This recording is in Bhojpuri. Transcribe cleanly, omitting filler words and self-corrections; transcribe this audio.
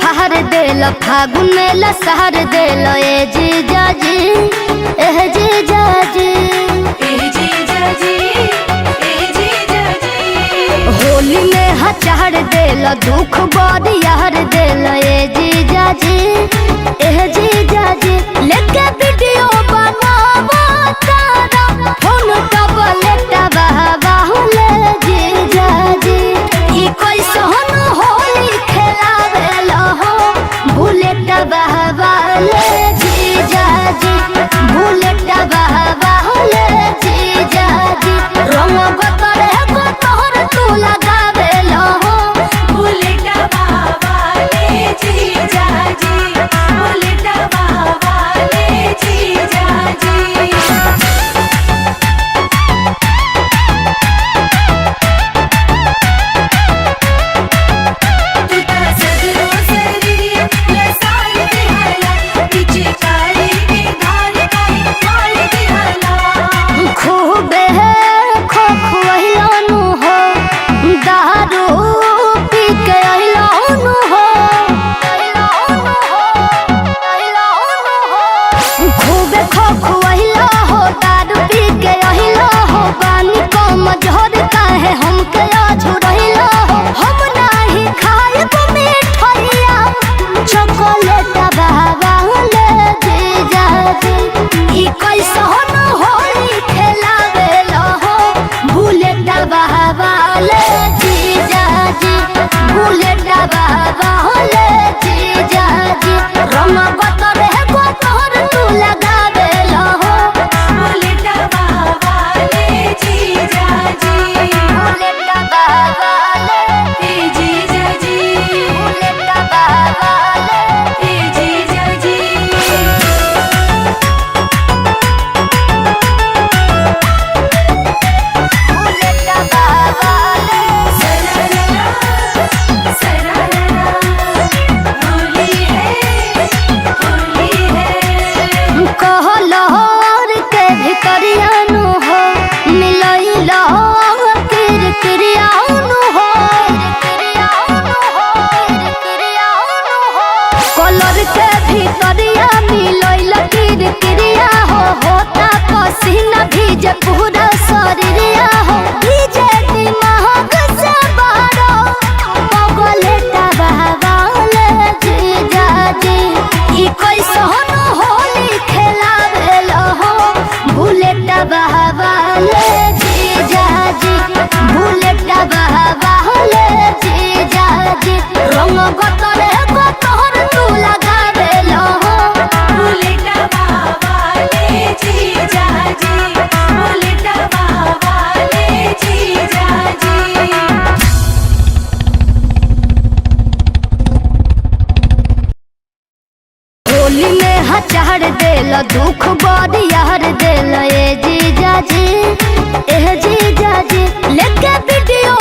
फहर देल फागुन में लसहर देल ए जीजा जी एह जीजा जी होली में हचहर देल दुख बरियार देल ए जीजा जी एह जीजा जी लेके वीडियो बनावा तारा फोन टबलेट बहबाहुले जीजा जी ई कैसन होली खेलावेल हो बुलेट बहबाले जीजा जी बुलेट बहबाले जीजा जी रंग बतरे बतहर तू लगावेल हो बुलेट बहबाले जीजा जी बुलेट बहबाले जीजा जी पूरा शरीरिया हो डीजे दिमाग से बारो पगलेट बहबाले जीजा जी ई कैसन होली खेलावेल हो बुलेट बहबाले जीजा जी बुलेट बहबाले जीजा जी रंग गतरे गतहर तू लगावेल हो बुलेट बहबाले जीजा जी बुलेट बहबाले जीजा जी होली में हचहर देल दुख बरियार देल ए जीजा जी एह जीजा जी लेके वीडियो